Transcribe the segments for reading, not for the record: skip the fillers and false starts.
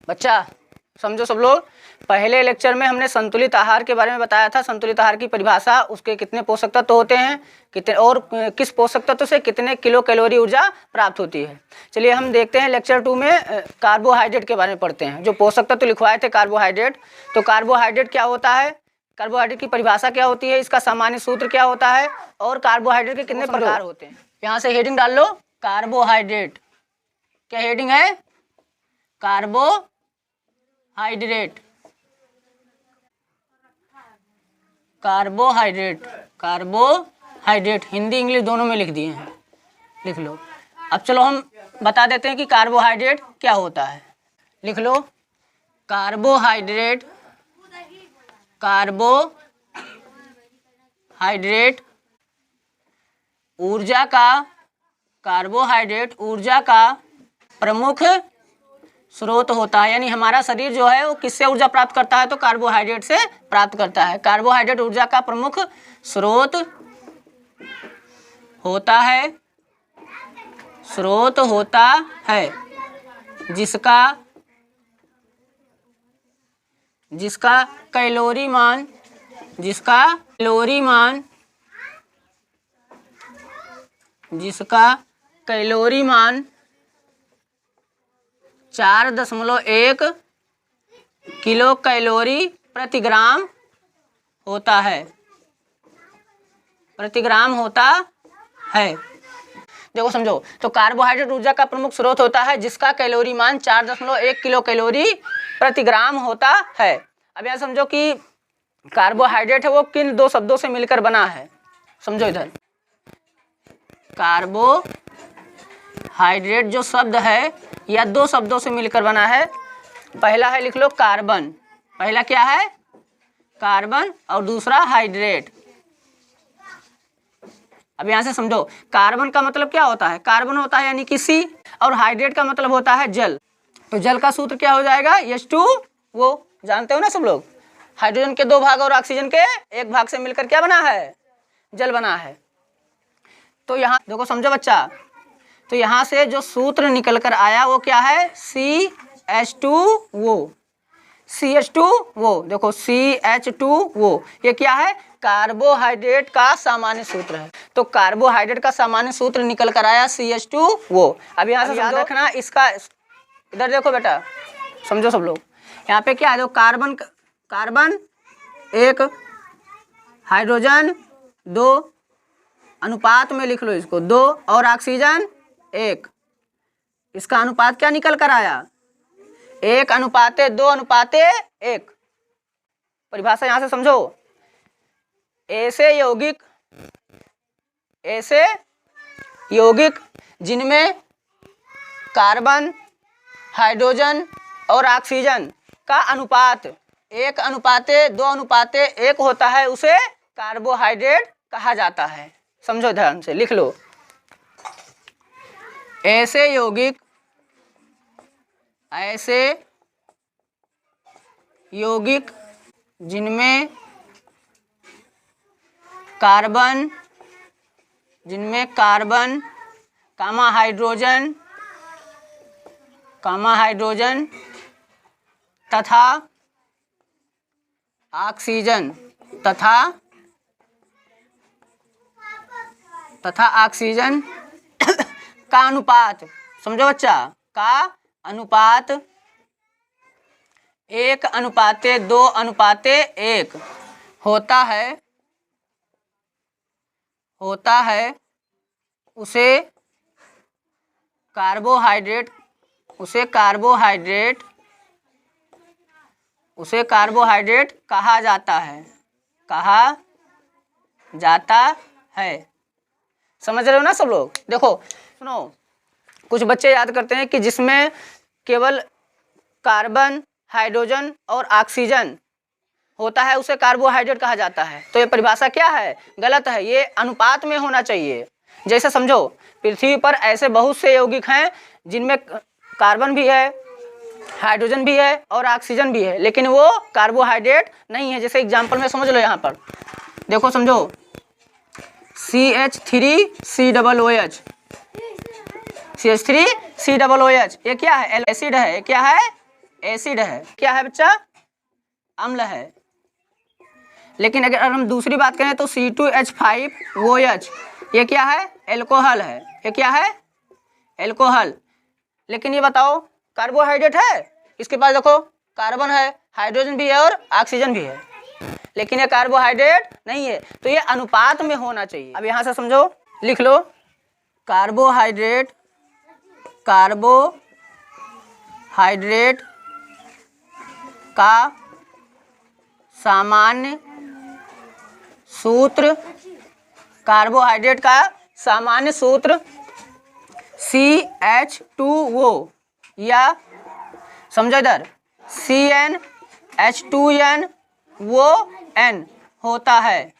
बच्चा समझो सब लोग, पहले लेक्चर में हमने संतुलित आहार के बारे में बताया था। संतुलित आहार की परिभाषा, उसके कितने पोषक तत्व होते हैं, कितने और किस पोषक तत्व से कितने किलो कैलोरी ऊर्जा प्राप्त होती है। चलिए हम देखते हैं लेक्चर 2 में कार्बोहाइड्रेट के बारे में पढ़ते हैं। जो पोषक तत्व लिखवाए थे कार्बोहाइड्रेट, तो कार्बोहाइड्रेट क्या होता है, कार्बोहाइड्रेट की परिभाषा क्या होती है, इसका सामान्य सूत्र क्या होता है, और कार्बोहाइड्रेट के कितने प्रकार होते हैं। यहाँ से हेडिंग डाल लो, कार्बोहाइड्रेट। क्या हेडिंग है? Carbohydrate. Carbohydrate, carbohydrate Hindi English दोनों में लिख दिए हैं, लिख लो। अब चलो हम बता देते हैं कि कार्बोहाइड्रेट क्या होता है। लिख लो, कार्बोहाइड्रेट, कार्बोहाइड्रेट ऊर्जा का, कार्बोहाइड्रेट ऊर्जा का प्रमुख स्रोत होता है। यानी हमारा शरीर जो है वो किससे ऊर्जा प्राप्त करता है, तो कार्बोहाइड्रेट से प्राप्त करता है। कार्बोहाइड्रेट ऊर्जा का प्रमुख स्रोत होता है, स्रोत होता है, जिसका कैलोरी मान, जिसका कैलोरी मान 4.1 किलो कैलोरी प्रति ग्राम होता है, प्रति ग्राम होता है। देखो समझो, तो कार्बोहाइड्रेट ऊर्जा का प्रमुख स्रोत होता है जिसका कैलोरी मान 4.1 किलो कैलोरी प्रति ग्राम होता है। अब यहाँ समझो कि कार्बोहाइड्रेट है वो किन दो शब्दों से मिलकर बना है। समझो इधर, कार्बोहाइड्रेट जो शब्द है या दो शब्दों से मिलकर बना है। पहला है, लिख लो, कार्बन। पहला क्या है? कार्बन, और दूसरा हाइड्रेट। अब यहाँ से समझो, कार्बन का मतलब क्या होता है, कार्बन होता है यानी कि सी, और हाइड्रेट का मतलब होता है जल। तो जल का सूत्र क्या हो जाएगा? H2O। जानते हो ना सब लोग, हाइड्रोजन के 2 भाग और ऑक्सीजन के 1 भाग से मिलकर क्या बना है? जल बना है। तो यहाँ देखो समझो बच्चा, तो यहाँ से जो सूत्र निकल कर आया वो क्या है? CH2O। CH2O, देखो CH2O, ये क्या है? कार्बोहाइड्रेट का सामान्य सूत्र है। तो कार्बोहाइड्रेट का सामान्य सूत्र निकल कर आया CH2O। अब यहाँ से याद रखना इसका, इधर देखो बेटा, समझो सब लोग, यहाँ पे क्या है? देखो कार्बन 1, हाइड्रोजन 2, अनुपात में लिख लो इसको 2, और ऑक्सीजन 1। इसका अनुपात क्या निकल कर आया? 1:2:1। परिभाषा यहाँ से समझो, ऐसे यौगिक जिनमें कार्बन, हाइड्रोजन और ऑक्सीजन का अनुपात 1:2:1 होता है, उसे कार्बोहाइड्रेट कहा जाता है। समझो ध्यान से, लिख लो, ऐसे यौगिक जिनमें कार्बन, हाइड्रोजन तथा ऑक्सीजन का अनुपात, समझो बच्चा, का अनुपात 1:2:1 होता है, उसे कार्बोहाइड्रेट कहा जाता है। समझ रहे हो ना सब लोग? देखो सुनो, कुछ बच्चे याद करते हैं कि जिसमें केवल कार्बन, हाइड्रोजन और ऑक्सीजन होता है उसे कार्बोहाइड्रेट कहा जाता है। तो ये परिभाषा क्या है? गलत है, ये अनुपात में होना चाहिए। जैसे समझो, पृथ्वी पर ऐसे बहुत से यौगिक हैं जिनमें कार्बन भी है, हाइड्रोजन भी है और ऑक्सीजन भी है, लेकिन वो कार्बोहाइड्रेट नहीं है। जैसे एग्जाम्पल में समझ लो, यहाँ पर देखो समझो, CH3COOH, CH3COOH, ये क्या है? एसिड है। क्या है? एसिड है। क्या है बच्चा? अम्ल है। लेकिन अगर हम दूसरी बात करें तो C2H5OH ये क्या है? एल्कोहल है। ये क्या है? एल्कोहल। लेकिन ये बताओ कार्बोहाइड्रेट है? इसके पास देखो कार्बन है, हाइड्रोजन भी है और ऑक्सीजन भी है, लेकिन ये कार्बोहाइड्रेट नहीं है। तो ये अनुपात में होना चाहिए। अब यहाँ से समझो, लिख लो कार्बोहाइड्रेट का सामान्य सूत्र, कार्बोहाइड्रेट का सामान्य सूत्र CH2O या समझो इधर CnH2nOn होता है,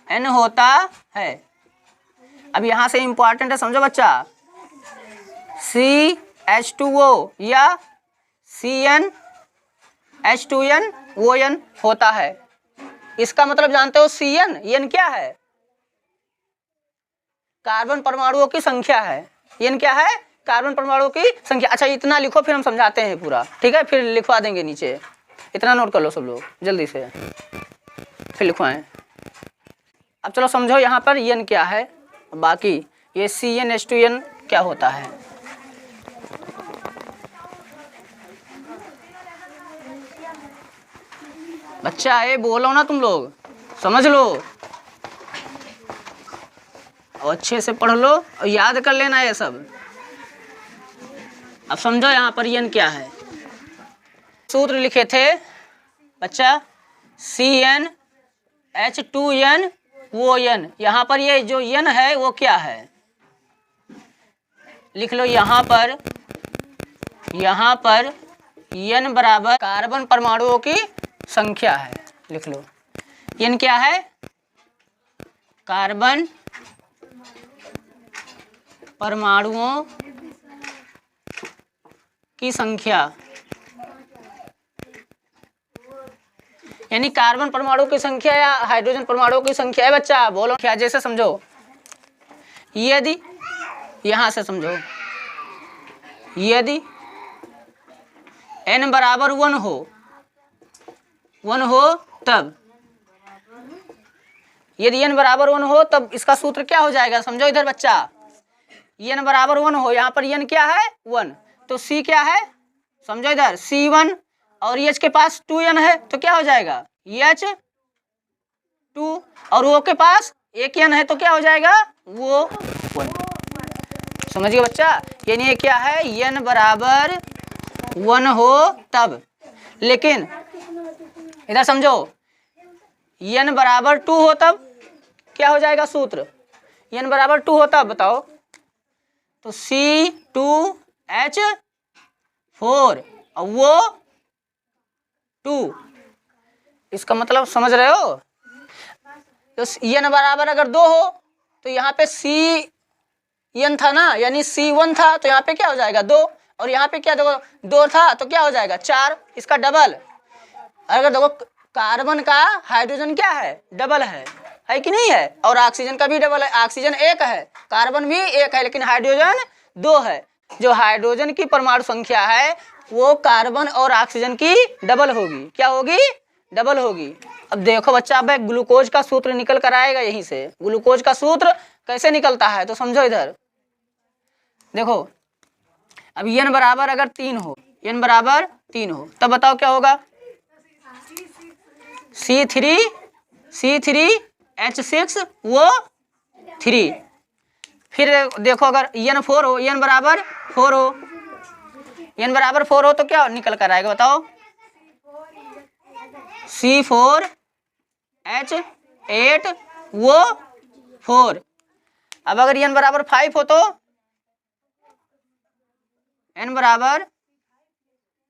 N होता है। अब यहाँ से इंपॉर्टेंट है, समझो बच्चा, CH2O या CnH2nOn होता है। इसका मतलब जानते हो Cn, N क्या है? कार्बन परमाणुओं की संख्या है। N क्या है? कार्बन परमाणुओं की संख्या। अच्छा इतना लिखो, फिर हम समझाते हैं पूरा, ठीक है? फिर लिखवा देंगे नीचे, इतना नोट कर लो सब लोग जल्दी से, फिर लिखवाएं। अब चलो समझो यहाँ पर N क्या है, बाकी ये CnH2n क्या होता है। बच्चा ये बोलो ना, तुम लोग समझ लो और अच्छे से पढ़ लो और याद कर लेना ये सब। अब समझो यहाँ पर N क्या है। सूत्र लिखे थे बच्चा CnH2nOn। यहाँ पर ये जो N है वो क्या है? लिख लो यहाँ पर N बराबर कार्बन परमाणुओं की संख्या है। लिख लो N क्या है? कार्बन परमाणुओं की संख्या, यानी कार्बन परमाणु की संख्या या हाइड्रोजन परमाणु की संख्या है बच्चा। बोलो क्या? जैसे समझो, यदि यहां से समझो, यदि n बराबर 1 हो तब, यदि n बराबर 1 हो तब इसका सूत्र क्या हो जाएगा? समझो इधर बच्चा, n बराबर 1 हो, यहाँ पर n क्या है? 1, तो C क्या है? समझो इधर C1 और H के पास 2n है, तो क्या हो जाएगा? H2 और O के पास 1n है, तो क्या हो जाएगा? वो 1। समझिए बच्चा, यानी ये क्या है? n बराबर 1 हो तब। लेकिन इधर समझो, n बराबर 2 हो तब क्या हो जाएगा सूत्र? n बराबर 2 हो तब बताओ, तो C2H4 और वो 2। इसका मतलब समझ रहे हो? तो n बराबर अगर 2 हो तो यहाँ पे Cn था ना, यानी C1 था, तो यहाँ पे क्या हो जाएगा? 2, और यहाँ पे क्या देखो 2 था, तो क्या हो जाएगा? 4, इसका डबल। अगर देखो कार्बन का हाइड्रोजन क्या है? डबल है कि नहीं है? और ऑक्सीजन का भी डबल है। ऑक्सीजन 1 है, कार्बन भी 1 है, लेकिन हाइड्रोजन 2 है। जो हाइड्रोजन की परमाणु संख्या है वो कार्बन और ऑक्सीजन की डबल होगी। क्या होगी? डबल होगी। अब देखो बच्चा, अब ग्लूकोज का सूत्र निकल कर आएगा यहीं से। ग्लूकोज का सूत्र कैसे निकलता है तो समझो इधर देखो, अब n बराबर अगर 3 हो, n बराबर 3 हो तब बताओ क्या होगा? C3H6O3। फिर देखो अगर n4 हो, n बराबर 4 हो, n बराबर 4 हो तो क्या निकल कर आएगा बताओ? C4H8O4। अब अगर n बराबर 5 हो तो n बराबर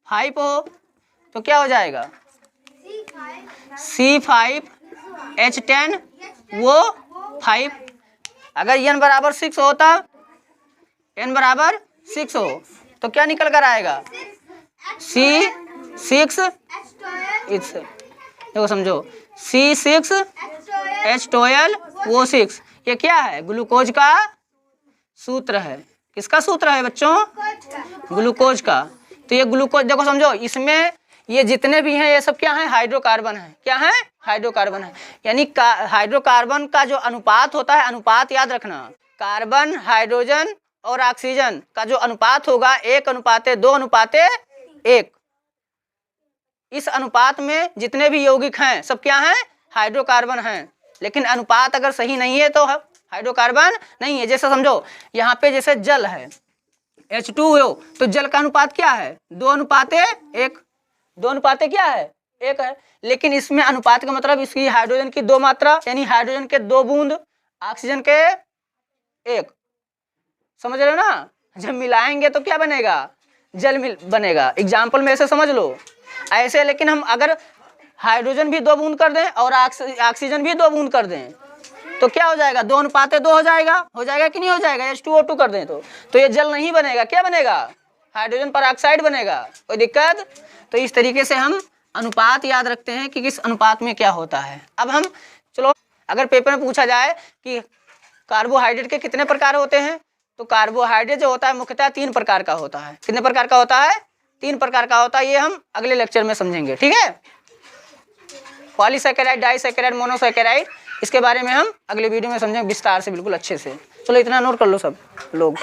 5 हो तो क्या हो जाएगा? C5H10O5। अगर n बराबर 6 हो तब n बराबर 6 हो तो क्या निकल कर आएगा? C6 देखो समझो, C6H12O6। ये क्या है? ग्लूकोज का सूत्र है। किसका सूत्र है बच्चों? ग्लूकोज का। तो ये ग्लूकोज देखो समझो, इसमें ये जितने भी हैं ये सब क्या है, हाइड्रोकार्बन है। क्या है, हाइड्रोकार्बन है। यानी हाइड्रोकार्बन का जो अनुपात होता है, अनुपात याद रखना, कार्बन, हाइड्रोजन और ऑक्सीजन का जो अनुपात होगा 1:2:1। इस अनुपात में जितने भी यौगिक हैं सब क्या हैं, हाइड्रोकार्बन हैं। लेकिन अनुपात अगर सही नहीं है तो हाइड्रोकार्बन नहीं है। जैसे समझो यहाँ पे जैसे जल है H2 हो, तो जल का अनुपात क्या है, 2:1। 2 क्या है, 1 है। लेकिन इसमें अनुपात का मतलब इसकी हाइड्रोजन की 2 मात्रा, यानी हाइड्रोजन के 2 बूंद, ऑक्सीजन के 1। समझ रहे हो ना। जब मिलाएंगे तो क्या बनेगा, जल बनेगा। एग्जाम्पल में ऐसे समझ लो ऐसे। लेकिन हम अगर हाइड्रोजन भी 2 बूंद कर दें और ऑक्सीजन भी 2 बूंद कर दें तो क्या हो जाएगा, 2:2 हो जाएगा। हो जाएगा कि नहीं हो जाएगा। H2O2 कर दें तो ये जल नहीं बनेगा, क्या बनेगा, हाइड्रोजन पेरोक्साइड बनेगा। कोई दिक्कत। तो इस तरीके से हम अनुपात याद रखते हैं कि किस अनुपात में क्या होता है। अब हम चलो, अगर पेपर में पूछा जाए कि कार्बोहाइड्रेट के कितने प्रकार होते हैं, तो कार्बोहाइड्रेट जो होता है मुख्यतः 3 प्रकार का होता है। कितने प्रकार का होता है, 3 प्रकार का होता है। ये हम अगले लेक्चर में समझेंगे, ठीक है। पॉलीसैकेराइड, डाइसैकेराइड, मोनोसैकेराइड, इसके बारे में हम अगले वीडियो में समझेंगे विस्तार से, बिल्कुल अच्छे से। चलो इतना नोट कर लो सब लोग।